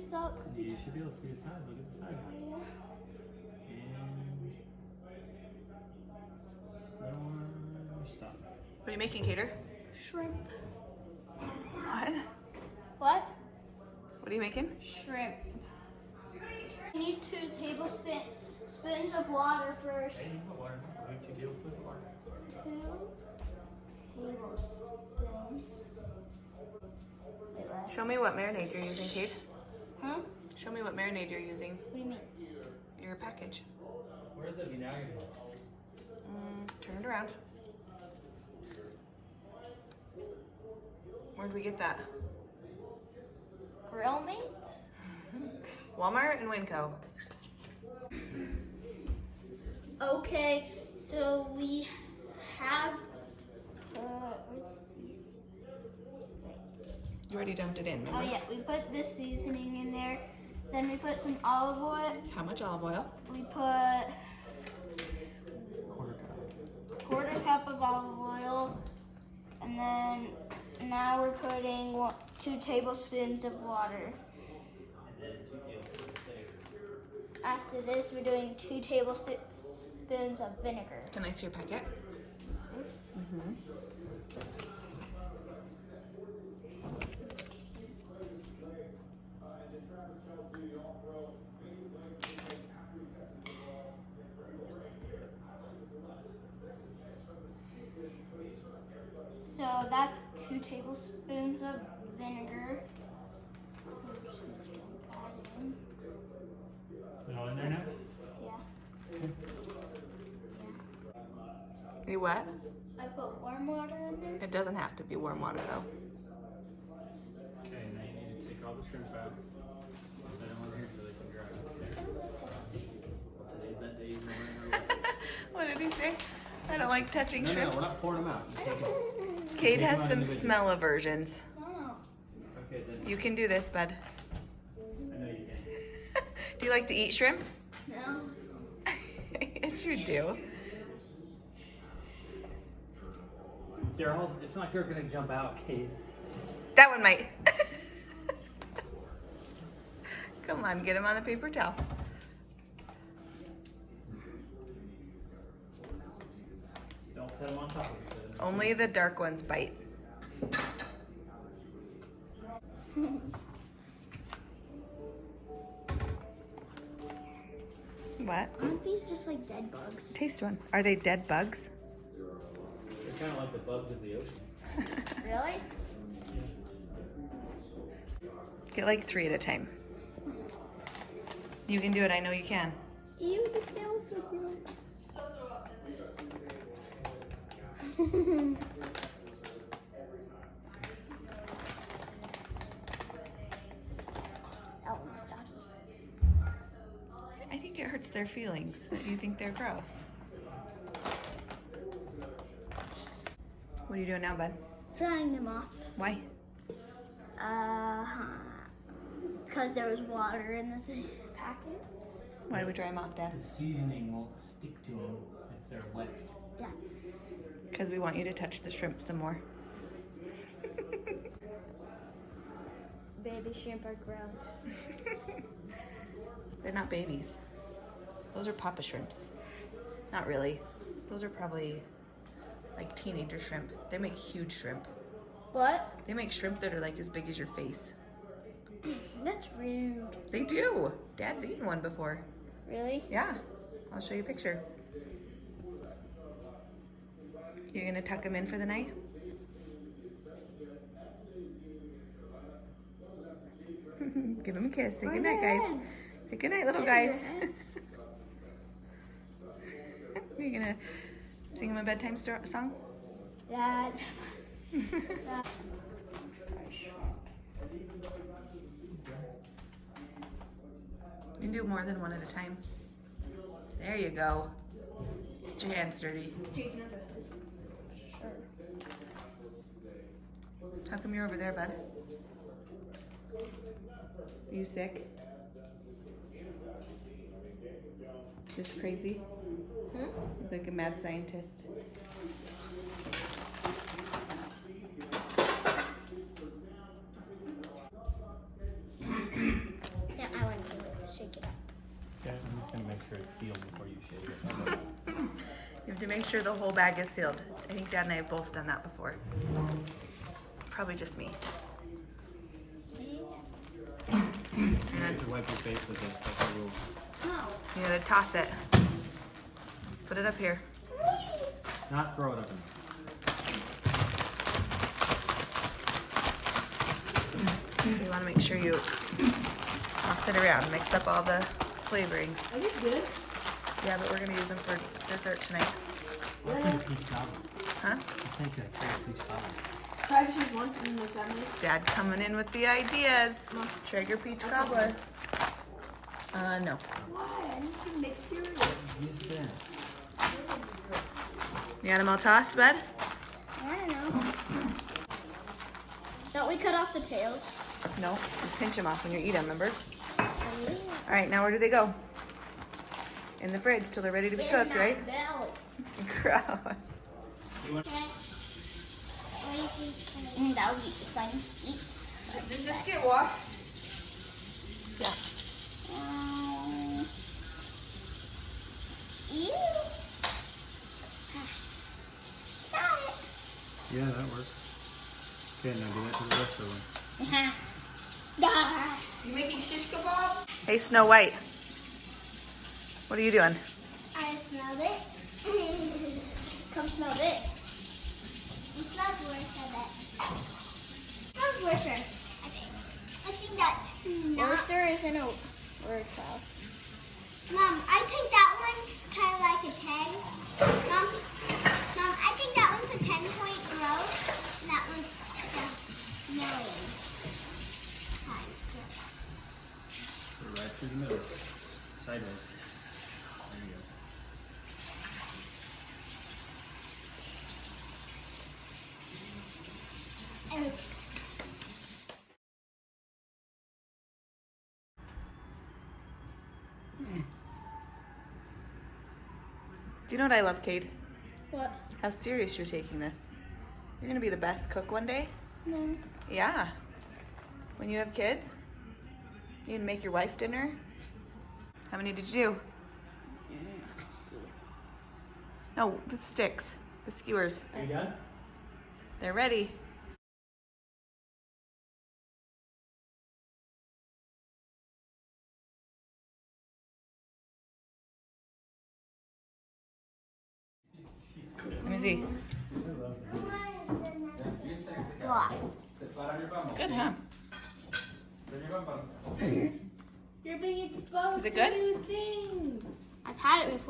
stop. You should be able to see the side. Look at the side. Yeah. And stop. What are you making, Cater? Shrimp. What? What? What are you making? Shrimp. You need 2 tablespoons of water first. Hey, water. 2 tablespoons of water. 2 tablespoons. Wait, what? Show me what marinade you're using, Cade. Huh? Show me what marinade you're using. What do you mean? Your package. Where's the vinaigrette? Turn it around. Where'd we get that? Grill mates? Walmart and Winco. Okay, so we have where's the seasoning? You already dumped it in, remember? Oh yeah, we put this seasoning in there. Then we put some olive oil. How much olive oil? We put Quarter cup. 1/4 cup of olive oil. And then now we're putting 2 tablespoons of water. And then 2 tablespoons of vinegar. After this, we're doing 2 tablespoons of vinegar. Can I see your packet? This. So that's 2 tablespoons of vinegar. We're just gonna dump that in. Put it all in there now? Yeah. You what? I put warm water in there. It doesn't have to be warm water though. Okay, now you need to take all the shrimp out. I don't want to hear until they can dry. Today's that day you're gonna What did he say? I don't like touching No, shrimp. we're not pouring them out. You take it. Cade Take has them out some individually. smell aversions. No. Okay, then. You can do this, bud. I know you can. Do you like to eat shrimp? No. Yes, you do. They're all, it's not like they're gonna jump out, Kate. That one might. Come on, get him on the paper towel. Don't set them on top of each other. Only the dark ones bite. What? Aren't these just like dead bugs? Taste one. Are they dead bugs? They're kind of like the bugs of the ocean. Really? Get like 3 at a time. You can do it. I know you can. Ew, the tail's so gross. That one was tacky. I think it hurts their feelings that you think they're gross. What are you doing now, bud? Drying them off. Why? Because there was water in the packet. Why do we dry them off, Dad? The seasoning won't stick to them if they're wet. Yeah. Because we want you to touch the shrimp some more. Baby shrimp are gross. They're not babies. Those are papa shrimps. Not really. Those are probably like teenager shrimp. They make huge shrimp. What? They make shrimp that are like as big as your face. That's rude. They do. Dad's eaten one before. Really? Yeah. I'll show you a picture. You're gonna tuck them in for the night? Give him a kiss. Say good night, guys. Say good night, little guys. You're gonna sing him a bedtime song? Dad. You can do more than one at a time. There you go. Get your hands dirty. Sure. How come you're over there, bud? Are you sick? Just crazy? Like a mad scientist. to make sure the whole bag is sealed. I think Dad and I have both done that before. Probably just me. You have to wipe your face with this. That's the rule. No. You gotta toss it. Put it up here. Not throw it up in there. So you wanna make sure you toss it around. Mix up all the flavorings. Are these good? Yeah, but we're gonna use them for dessert tonight. I'll take a peach cobbler. Huh? I'll take a peach cobbler. I just use one and what's that mean? Dad coming in with the ideas. Mom. Traeger peach cobbler. No. Why? I need to mix cereal. Use that. You got them all tossed, bud? I don't know. Don't we cut off the tails? No. You pinch them off when you eat them, remember? All right, now where do they go? In the fridge till they're ready to be cooked, right? Belly. Gross. You want That would be fun eats. Does this get washed? Yeah. Ew. Got it. Yeah, that works. Okay, now do that to the rest of them. You making shish kebab? Hey, Snow White. What are you doing? I smelled it. Come smell this. It smells worse, I bet. It smells worser, I think. I think that's not... Worser isn't a word, child. Mom, I think that one's kind of like a 10. Mom, I think that one's a 10-point row. And that one's just million. Put it right through the middle. Sideways. There you go. Do you know what I love, Cade? What? How serious you're taking this. You're gonna be the best cook one day. No. Yeah. When you have kids, you can make your wife dinner. How many did you do? Let's see. No, the sticks, the skewers. Are you done? They're ready. Let me see. What? Good, huh? You're being exposed Is it good? to new things. I've had it before.